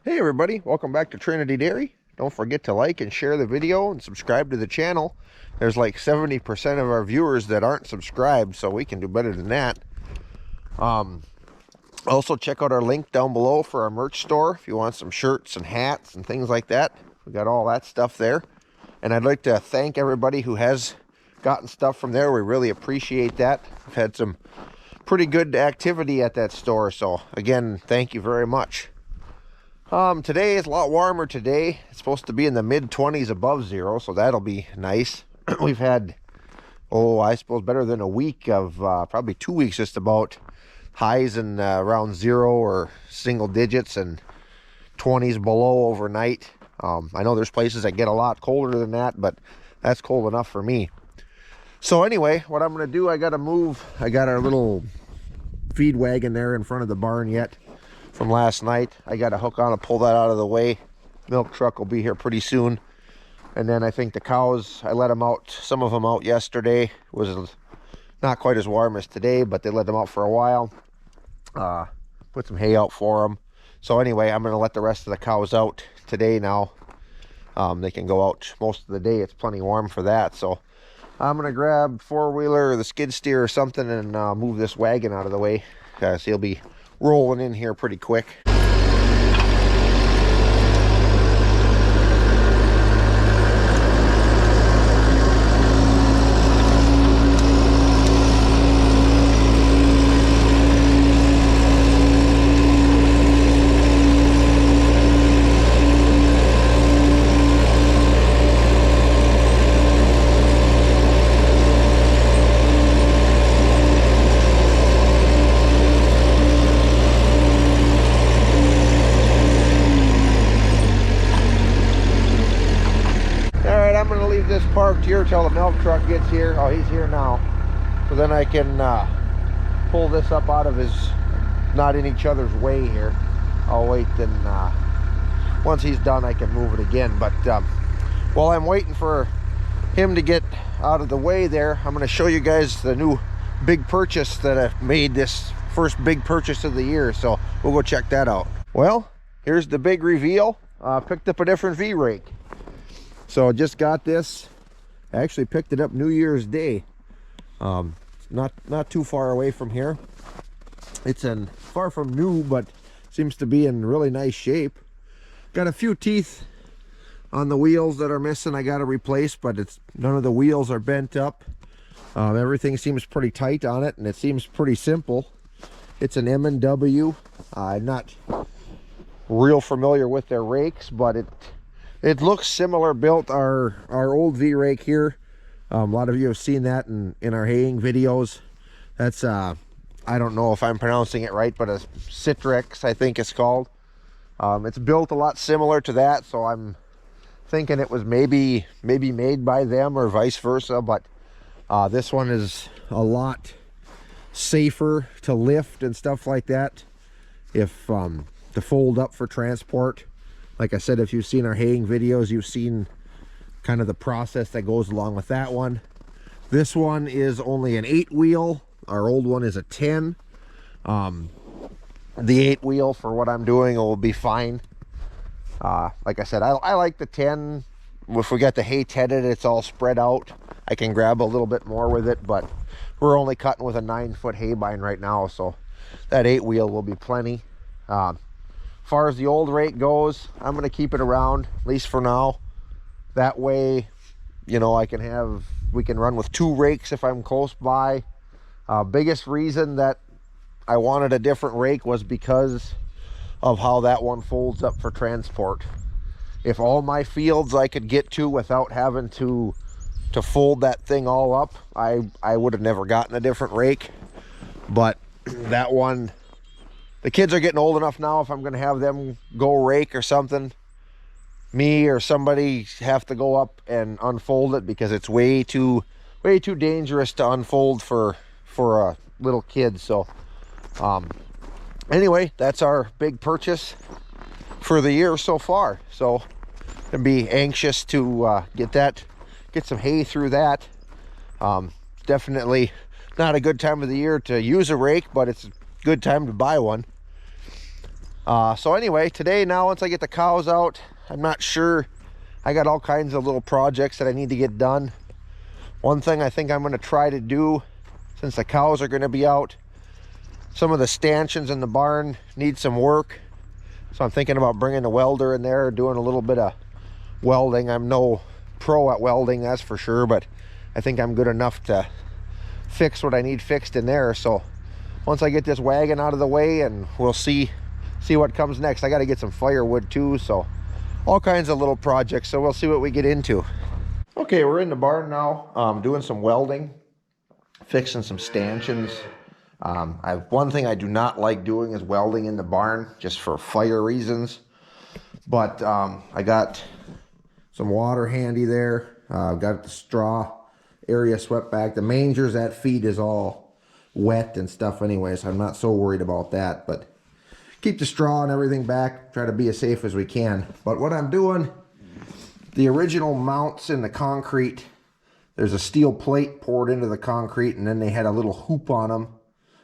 Hey everybody, welcome back to Trinity Dairy. Don't forget to like and share the video and subscribe to the channel. There's like 70% of our viewers that aren't subscribed, so we can do better than that. Also check out our link down below for our merch store if you want some shirts and hats and things like that. We got all that stuff there. And I'd like to thank everybody who has gotten stuff from there. We really appreciate that. We've had some pretty good activity at that store, so again, thank you very much. Today is a lot warmer today. It's supposed to be in the mid-20s above zero, so that'll be nice. We've had, I suppose better than a week of, probably 2 weeks just about, highs in around zero or single digits and 20s below overnight. I know there's places that get a lot colder than that, but that's cold enough for me. So anyway, what I'm going to do, I got our little feed wagon there in front of the barn yet from last night. I got to hook on and pull that out of the way. Milk truck will be here pretty soon. And then I think the cows, I let them out, some of them out yesterday. It was not quite as warm as today, but they let them out for a while. Put some hay out for them. So anyway, I'm going to let the rest of the cows out today now. They can go out most of the day. It's plenty warm for that. So I'm going to grab four-wheeler or the skid steer or something and move this wagon out of the way. So he'll be rolling in here pretty quick. This parked here till the milk truck gets here. Oh, he's here now. So then I can pull this up out of his, not in each other's way here. I'll wait, and once he's done I can move it again. But while I'm waiting for him to get out of the way there, I'm going to show you guys the new big purchase that I've made, this first big purchase of the year. So we'll go check that out. Well, here's the big reveal. Picked up a different V Rake. So just got this. I actually picked it up New Year's Day. Not too far away from here. It's far from new, but seems to be in really nice shape. Got a few teeth on the wheels that are missing. I got to replace, but none of the wheels are bent up. Everything seems pretty tight on it, and it seems pretty simple. It's an M&W. I'm not real familiar with their rakes, but it looks similar built our old V Rake here. A lot of you have seen that in our haying videos. That's I don't know if I'm pronouncing it right, but a Citrix, I think it's called. It's built a lot similar to that, so I'm thinking it was maybe made by them or vice versa. But this one is a lot safer to lift and stuff like that. If to fold up for transport. Like I said, if you've seen our haying videos, you've seen kind of the process that goes along with that one. This one is only an 8-wheel. Our old one is a 10. The 8-wheel for what I'm doing will be fine. Like I said, I like the 10. If we got the hay tedded, it's all spread out. I can grab a little bit more with it, but we're only cutting with a 9-foot hay bind right now, so that 8-wheel will be plenty. As far as the old rake goes, I'm going to keep it around, at least for now. That way, you know, we can run with 2 rakes if I'm close by. Biggest reason that I wanted a different rake was because of how that one folds up for transport. If all my fields I could get to without having to fold that thing all up, I would have never gotten a different rake. But that one, the kids are getting old enough now, if I'm going to have them go rake or something, me or somebody have to go up and unfold it, because it's way too dangerous to unfold for a little kid. So anyway, that's our big purchase for the year so far. So I'd be anxious to get some hay through that. Definitely not a good time of the year to use a rake, but it's a good time to buy one. So anyway, today now, once I get the cows out, I'm not sure. I got all kinds of little projects that I need to get done. One thing I think I'm going to try to do, since the cows are going to be out, some of the stanchions in the barn need some work. So I'm thinking about bringing a welder in there, doing a little bit of welding. I'm no pro at welding, that's for sure, but I think I'm good enough to fix what I need fixed in there. So once I get this wagon out of the way, and we'll see what comes next. I got to get some firewood too, so all kinds of little projects. So we'll see what we get into. Okay, we're in the barn now, doing some welding, fixing some stanchions. One thing I do not like doing is welding in the barn, just for fire reasons. But I got some water handy there. I've got the straw area swept back. The mangers, that feed is all wet and stuff anyway, so I'm not so worried about that. But keep the straw and everything back, try to be as safe as we can. But what I'm doing, the original mounts in the concrete, there's a steel plate poured into the concrete, and then they had a little hoop on them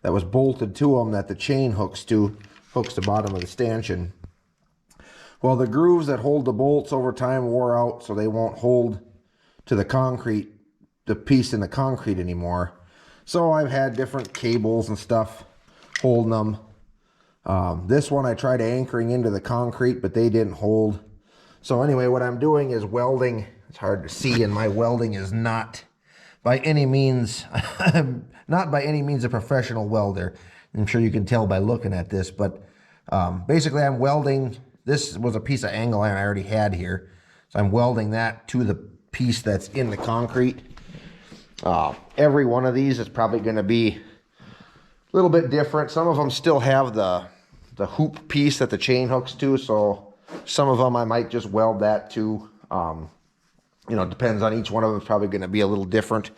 that was bolted to them that the chain hooks the bottom of the stanchion. Well, the grooves that hold the bolts over time wore out, so they won't hold to the concrete, the piece in the concrete anymore. So I've had different cables and stuff holding them. This one I tried anchoring into the concrete, but they didn't hold. So anyway, what I'm doing is welding. It's hard to see, and my welding is not by any means a professional welder. I'm sure you can tell by looking at this, but basically I'm welding. This was a piece of angle iron I already had here, so I'm welding that to the piece that's in the concrete. Every one of these is probably going to be a little bit different. Some of them still have the hoop piece that the chain hooks to, so some of them I might just weld that to. You know, depends on each one of them. It's probably going to be a little different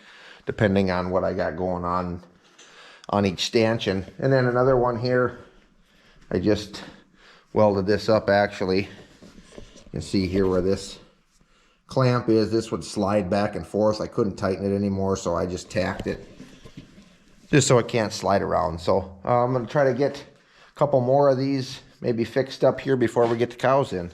depending on what I got going on each stanchion. And then another one here, I just welded this up actually. You can see here where this clamp is. This would slide back and forth. I couldn't tighten it anymore, so I just tacked it just so it can't slide around. So I'm going to try to get a couple more of these maybe fixed up here before we get the cows in.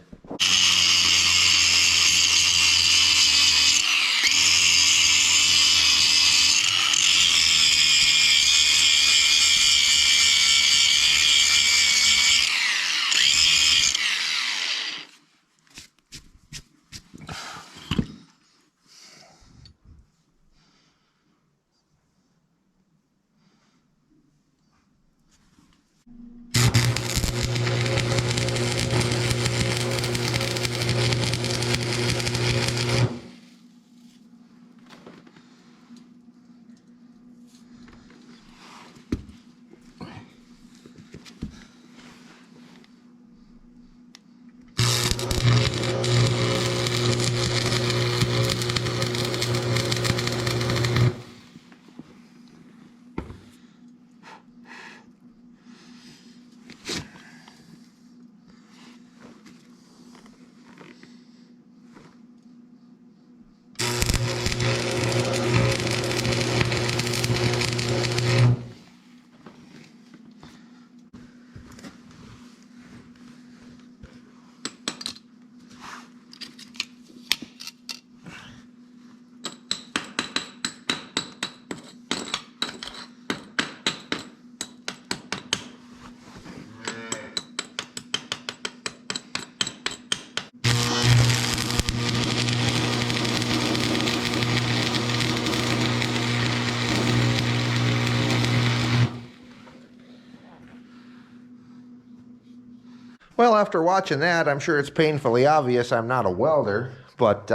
Well, after watching that, I'm sure it's painfully obvious I'm not a welder, but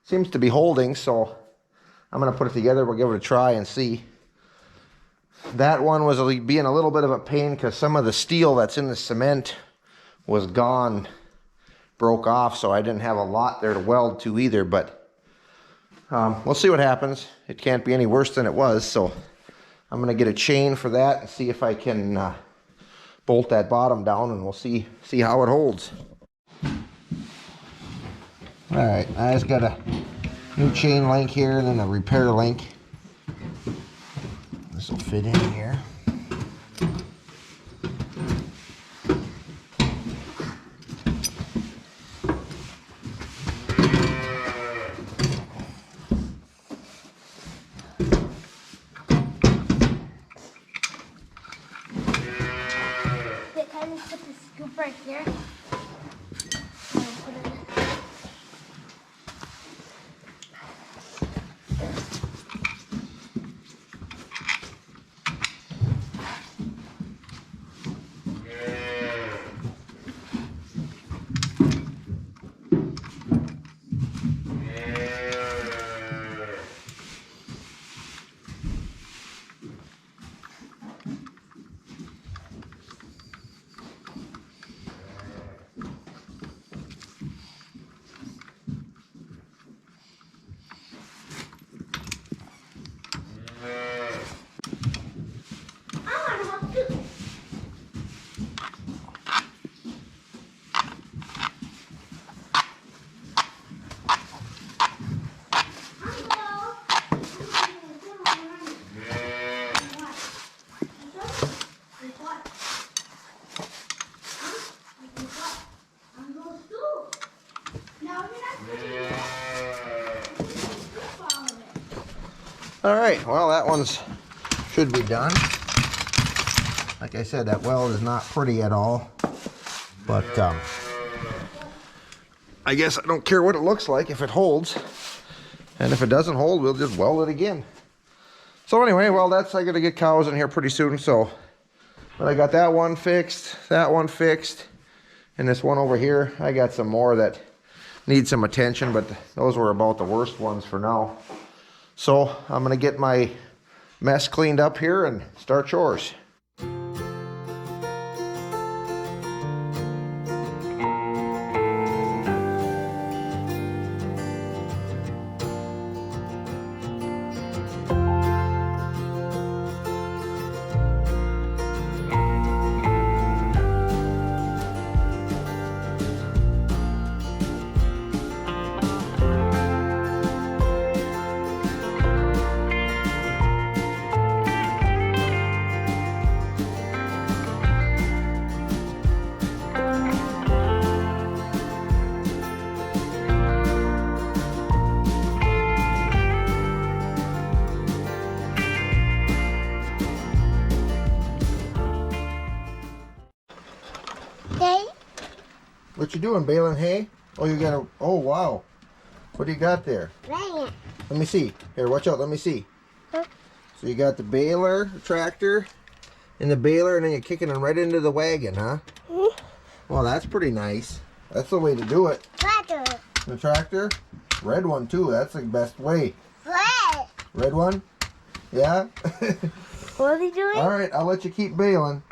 seems to be holding, so I'm going to put it together. We'll give it a try and see. That one was being a little bit of a pain because some of the steel that's in the cement was gone, broke off, so I didn't have a lot there to weld to either, but we'll see what happens. It can't be any worse than it was, so I'm going to get a chain for that and see if I can bolt that bottom down, and we'll see how it holds. All right, I just got a new chain link here and then a repair link. This will fit in here. me put the scoop right here. All right, well, that one's should be done. Like I said, that weld is not pretty at all, but I guess I don't care what it looks like if it holds, and if it doesn't hold, we'll just weld it again. So anyway, well, I gotta get cows in here pretty soon, so, but I got that one fixed, and this one over here. I got some more that need some attention, but those were about the worst ones for now. So I'm gonna get my mess cleaned up here and start chores. What you doing, baling hay? Oh, you got a, oh wow. What do you got there? Right. Let me see. Here, watch out, let me see. Huh? So you got the baler, the tractor, and the baler, and then you're kicking them right into the wagon, huh? Well, that's pretty nice. That's the way to do it. Tractor. The tractor? Red one too, that's the best way. Red. Red one? Yeah? What are you doing? Alright, I'll let you keep baling.